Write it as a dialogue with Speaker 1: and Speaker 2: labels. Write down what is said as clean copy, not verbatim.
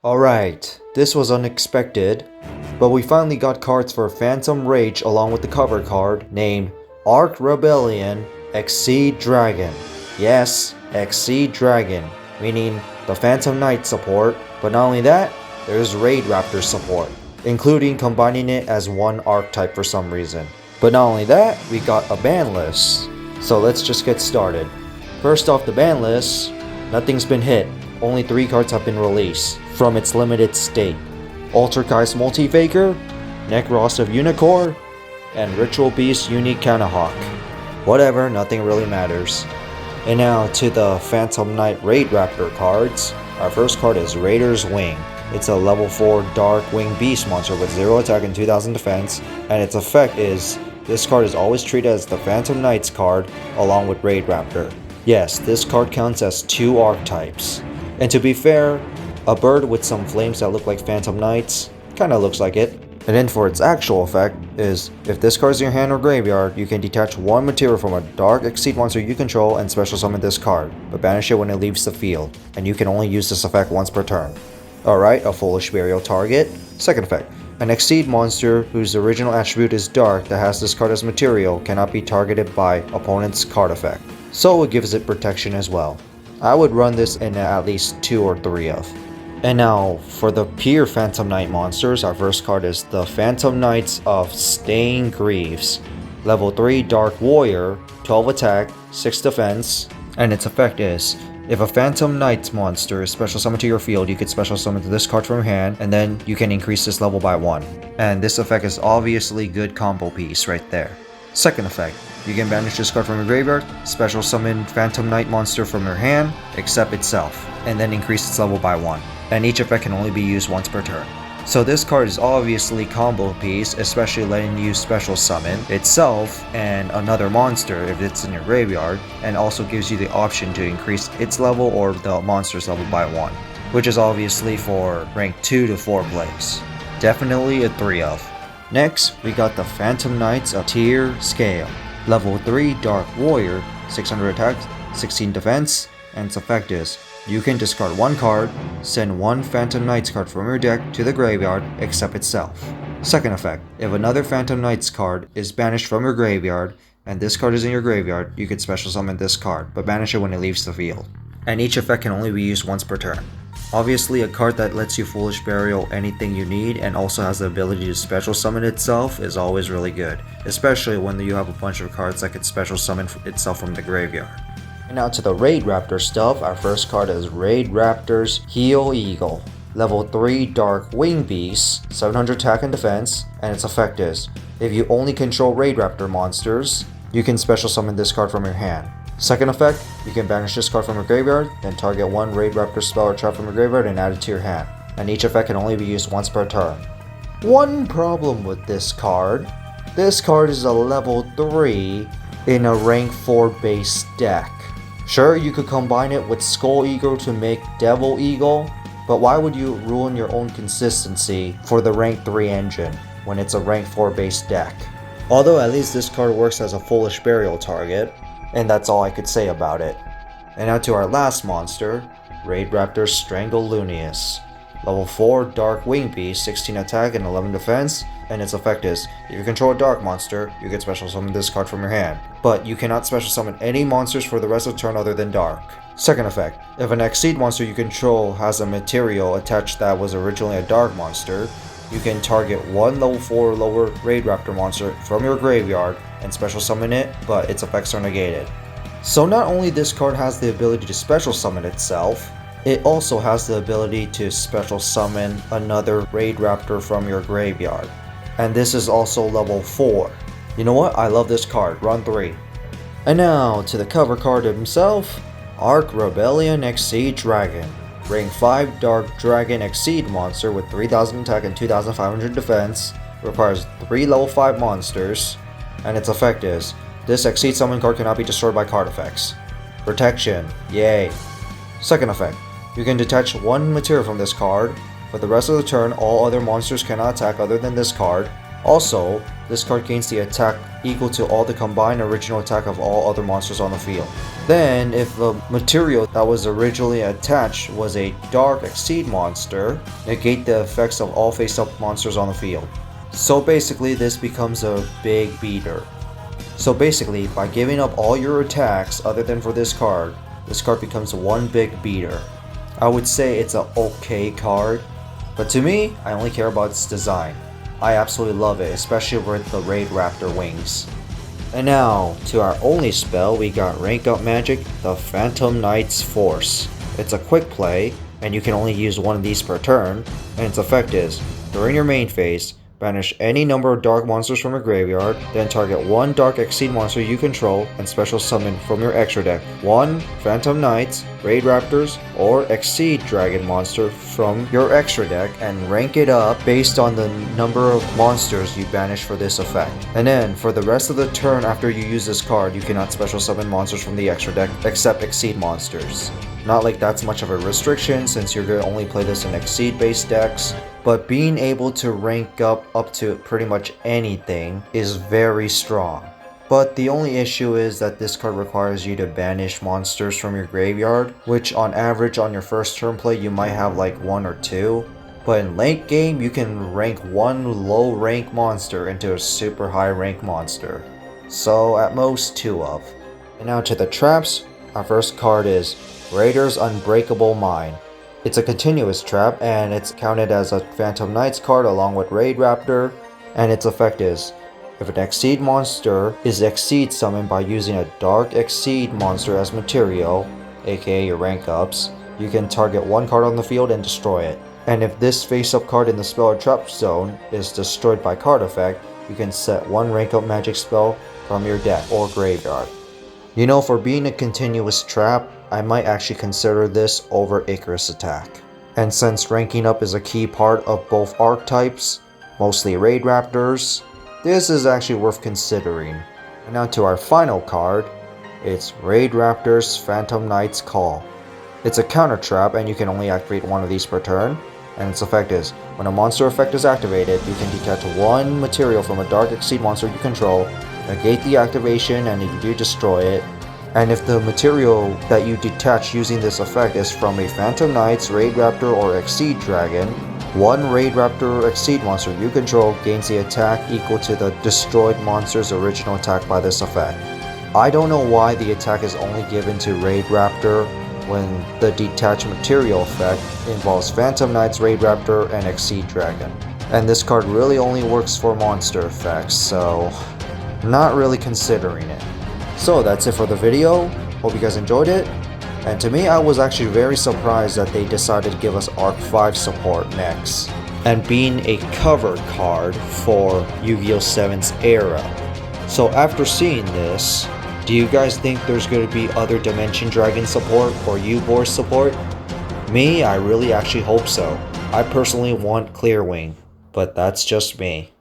Speaker 1: Alright, this was unexpected, but we finally got cards for Phantom Rage along with the cover card named Arc Rebellion Exceed Dragon. Yes, Exceed Dragon, meaning the Phantom Knight support, but not only that, there's Raidraptor support, including combining it as one archetype for some reason. But not only that, we got a ban list. So let's just get started. First off the ban list, nothing's been hit, only 3 cards have been released from its limited state. Altergeist Multifaker, Necros of Unicorn, and Ritual Beast Unique Counterhawk. Whatever, nothing really matters. And now to the Phantom Knight Raidraptor cards. Our first card is Raider's Wing. It's a level 4 Dark Wing Beast monster with 0 attack and 2000 defense, and its effect is, this card is always treated as the Phantom Knight's card along with Raidraptor. Yes, this card counts as 2 archetypes. And to be fair, a bird with some flames that look like Phantom Knights kinda looks like it. And then for its actual effect is, if this card is in your hand or graveyard, you can detach 1 material from a Dark Exceed monster you control and special summon this card, but banish it when it leaves the field, and you can only use this effect once per turn. Alright, a Foolish Burial target. Second effect, an Exceed monster whose original attribute is Dark that has this card as material cannot be targeted by opponent's card effect, so it gives it protection as well. I would run this in at least 2 or 3 of. And now, for the pure Phantom Knight monsters, our first card is the Phantom Knights of Staying Greaves. Level 3 Dark Warrior, 12 attack, 6 defense, and its effect is, if a Phantom Knight monster is special summoned to your field, you can special summon this card from your hand, and then you can increase this level by 1. And this effect is obviously good combo piece right there. Second effect, you can banish this card from your graveyard, special summon Phantom Knight monster from your hand, except itself, and then increase its level by 1. And each effect can only be used once per turn. So this card is obviously combo piece, especially letting you special summon itself and another monster if it's in your graveyard, and also gives you the option to increase its level or the monster's level by 1, which is obviously for rank 2 to 4 plays. Definitely a 3 of. Next, we got the Phantom Knights of Tier Scale. Level 3 Dark Warrior, 600 attack, 16 defense, and its effect is, you can discard 1 card, send 1 Phantom Knights card from your deck to the graveyard except itself. Second effect, if another Phantom Knights card is banished from your graveyard, and this card is in your graveyard, you can special summon this card, but banish it when it leaves the field. And each effect can only be used once per turn. Obviously, a card that lets you Foolish Burial anything you need and also has the ability to special summon itself is always really good, especially when you have a bunch of cards that can special summon itself from the graveyard. And now to the Raidraptor stuff, our first card is Raidraptor's Heel Eagle. Level 3 Dark Wing Beast, 700 attack and defense, and its effect is, if you only control Raidraptor monsters, you can special summon this card from your hand. Second effect, you can banish this card from your graveyard, then target 1 Raidraptor spell or trap from your graveyard and add it to your hand, and each effect can only be used once per turn. One problem with this card is a level 3 in a rank 4 base deck. Sure, you could combine it with Skull Eagle to make Devil Eagle, but why would you ruin your own consistency for the rank 3 engine when it's a rank 4 base deck? Although at least this card works as a Foolish Burial target, and that's all I could say about it. And now to our last monster, Raidraptor's Strangle Lunius. Level 4 Dark Wing Beast, 16 attack and 11 defense, and its effect is, if you control a dark monster, you can special summon this card from your hand, but you cannot special summon any monsters for the rest of the turn other than dark. Second effect, if an Exceed monster you control has a material attached that was originally a dark monster, you can target 1 level 4 or lower Raidraptor monster from your graveyard and special summon it, but its effects are negated. So not only this card has the ability to special summon itself, it also has the ability to special summon another Raidraptor from your graveyard. And this is also level 4. You know what? I love this card. Run 3. And now to the cover card himself, Arc Rebellion Exceed Dragon. Rank 5 Dark Dragon Exceed monster with 3000 attack and 2500 defense. Requires 3 level 5 monsters. And its effect is, this Exceed summon card cannot be destroyed by card effects. Protection. Yay. Second effect, you can detach 1 material from this card. For the rest of the turn, all other monsters cannot attack other than this card, Also, this card gains the attack equal to all the combined original attack of all other monsters on the field. Then, if the material that was originally attached was a Dark Exceed monster, negate the effects of all face-up monsters on the field. So basically, this becomes a big beater. So basically, by giving up all your attacks other than for this card becomes one big beater. I would say it's an okay card, but to me, I only care about its design. I absolutely love it, especially with the Raidraptor wings. And now, to our only spell, we got Rank Up Magic, the Phantom Knight's Force. It's a quick play, and you can only use one of these per turn, and its effect is, during your main phase, banish any number of dark monsters from your graveyard, then target one Dark Exceed monster you control and special summon from your extra deck one Phantom Knights, Raidraptors, or Exceed Dragon monster from your extra deck and rank it up based on the number of monsters you banish for this effect. And then, for the rest of the turn after you use this card, you cannot special summon monsters from the extra deck except Exceed monsters. Not like that's much of a restriction since you're going to only play this in Exceed based decks, but being able to rank up to pretty much anything is very strong. But the only issue is that this card requires you to banish monsters from your graveyard, which on average on your first turn play you might have like 1 or 2. But in late game you can rank one low rank monster into a super high rank monster. So at most 2 of. And now to the traps, our first card is Raider's Unbreakable Mind. It's a continuous trap, and it's counted as a Phantom Knights card along with Raidraptor, and its effect is, if an Exceed monster is Exceed summoned by using a Dark Exceed monster as material, aka your rank ups, you can target one card on the field and destroy it. And if this face-up card in the spell or trap zone is destroyed by card effect, you can set one rank up magic spell from your deck or graveyard. You know, for being a continuous trap, I might actually consider this over Icarus Attack. And since ranking up is a key part of both archetypes, mostly Raidraptors, this is actually worth considering. And now to our final card, it's Raidraptor's Phantom Knight's Call. It's a counter trap and you can only activate one of these per turn, and its effect is, when a monster effect is activated, you can detach one material from a Dark Exceed monster you control, negate the activation and you do destroy it. And if the material that you detach using this effect is from a Phantom Knights, Raidraptor, or Exceed Dragon, one Raidraptor Exceed monster you control gains the attack equal to the destroyed monster's original attack by this effect. I don't know why the attack is only given to Raidraptor when the detached material effect involves Phantom Knights, Raidraptor, and Exceed Dragon. And this card really only works for monster effects, so not really considering it. So that's it for the video. Hope you guys enjoyed it. And to me, I was actually very surprised that they decided to give us Arc 5 support next, and being a cover card for Yu-Gi-Oh! 7's era. So after seeing this, do you guys think there's going to be other Dimension Dragon support or U-Boar support? Me, I really actually hope so. I personally want Clearwing, but that's just me.